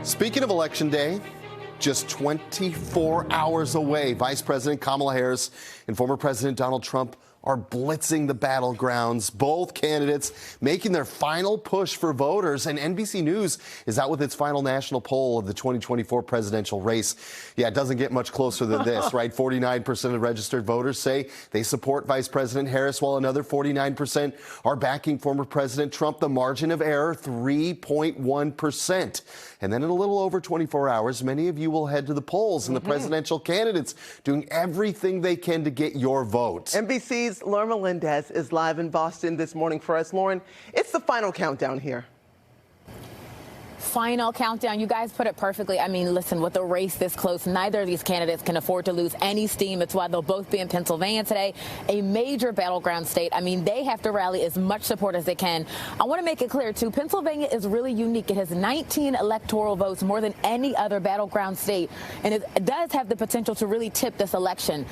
Speaking of Election Day, just 24 hours away, Vice President Kamala Harris and former President Donald Trump are blitzing the battlegrounds. Both candidates making their final push for voters. And NBC News is out with its final national poll of the 2024 presidential race. Yeah, it doesn't get much closer than this, right? 49% of registered voters say they support Vice President Harris, while another 49% are backing former President Trump. The margin of error, 3.1%. And then in a little over 24 hours, many of you will head to the polls, and the presidential candidates doing everything they can to get your vote. NBC's Lauren Melendez is live in Boston this morning for us. Lauren, it's the final countdown here. Final countdown. You guys put it perfectly. I mean, listen, with the race this close, neither of these candidates can afford to lose any steam. It's why they'll both be in Pennsylvania today, a major battleground state. I mean, they have to rally as much support as they can. I want to make it clear, too, Pennsylvania is really unique. It has 19 electoral votes, more than any other battleground state, and it does have the potential to really tip this election.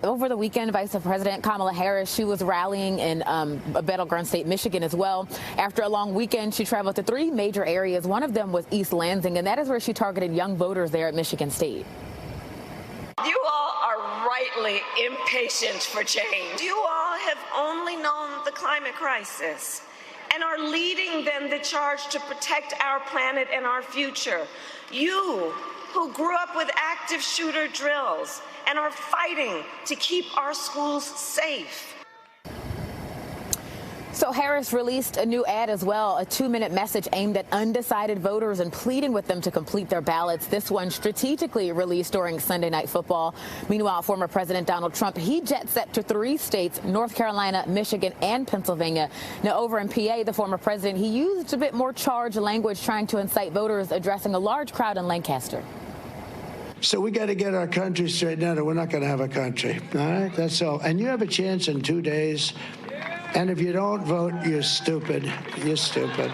Over the weekend, Vice President Kamala Harris, she was rallying in a battleground state, Michigan, as well. After a long weekend, she traveled to 3 major areas. One of them was East Lansing, and that is where she targeted young voters there at Michigan State. You all are rightly impatient for change. You all have only known the climate crisis and are leading them the charge to protect our planet and our future. You who grew up with active shooter drills and are fighting to keep our schools safe. So Harris released a new ad as well, a 2-minute message aimed at undecided voters and pleading with them to complete their ballots. This one strategically released during Sunday Night Football. Meanwhile, former President Donald Trump, he jet set to 3 states, North Carolina, Michigan, and Pennsylvania. Now, over in PA, the former president, he used a bit more charged language trying to incite voters, addressing a large crowd in Lancaster. So we got to get our country straightened out, or we're not going to have a country. All right, that's all. And you have a chance in 2 days. And if you don't vote, you're stupid. You're stupid.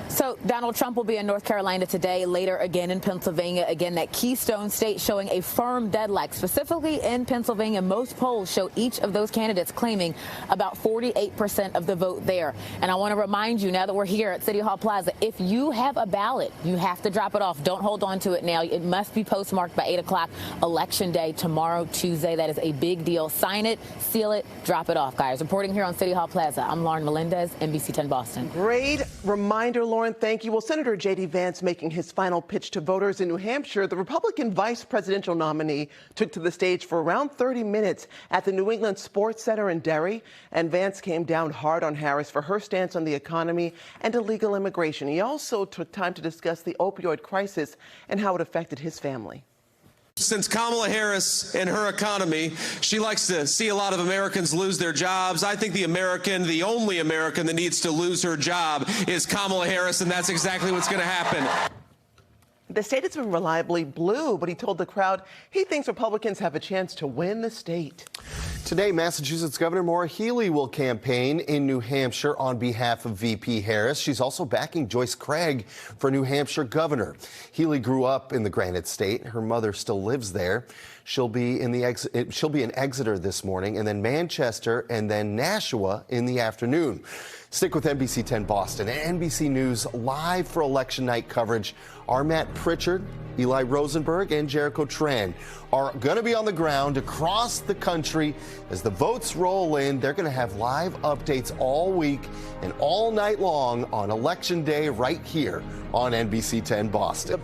So Donald Trump will be in North Carolina today, later again in Pennsylvania. Again, that Keystone state showing a firm deadlock. Specifically in Pennsylvania, most polls show each of those candidates claiming about 48% of the vote there. And I want to remind you, now that we're here at City Hall Plaza, if you have a ballot, you have to drop it off. Don't hold on to it now. It must be postmarked by 8 o'clock Election Day tomorrow, Tuesday. That is a big deal. Sign it, seal it, drop it off, guys. Reporting here on City Hall Plaza, I'm Lauren Melendez, NBC 10 Boston. Great reminder, Lauren. Thank you. Well, Senator J.D. Vance making his final pitch to voters in New Hampshire. The Republican vice presidential nominee took to the stage for around 30 minutes at the New England Sports Center in Derry, and Vance came down hard on Harris for her stance on the economy and illegal immigration. He also took time to discuss the opioid crisis and how it affected his family. Since Kamala Harris and her economy, she likes to see a lot of Americans lose their jobs. I think the only American that needs to lose her job is Kamala Harris, and that's exactly what's going to happen. The state has been reliably blue, but he told the crowd he thinks Republicans have a chance to win the state. Today, Massachusetts Governor Maura Healey will campaign in New Hampshire on behalf of VP Harris. She's also backing Joyce Craig for New Hampshire governor. Healey grew up in the Granite State. Her mother still lives there. She'll be in Exeter this morning, and then Manchester, and then Nashua in the afternoon. Stick with NBC 10 Boston and NBC News live for election night coverage. Our Matt Pritchard, Eli Rosenberg, and Jericho Tran are going to be on the ground across the country as the votes roll in. They're going to have live updates all week and all night long on Election Day right here on NBC 10 Boston.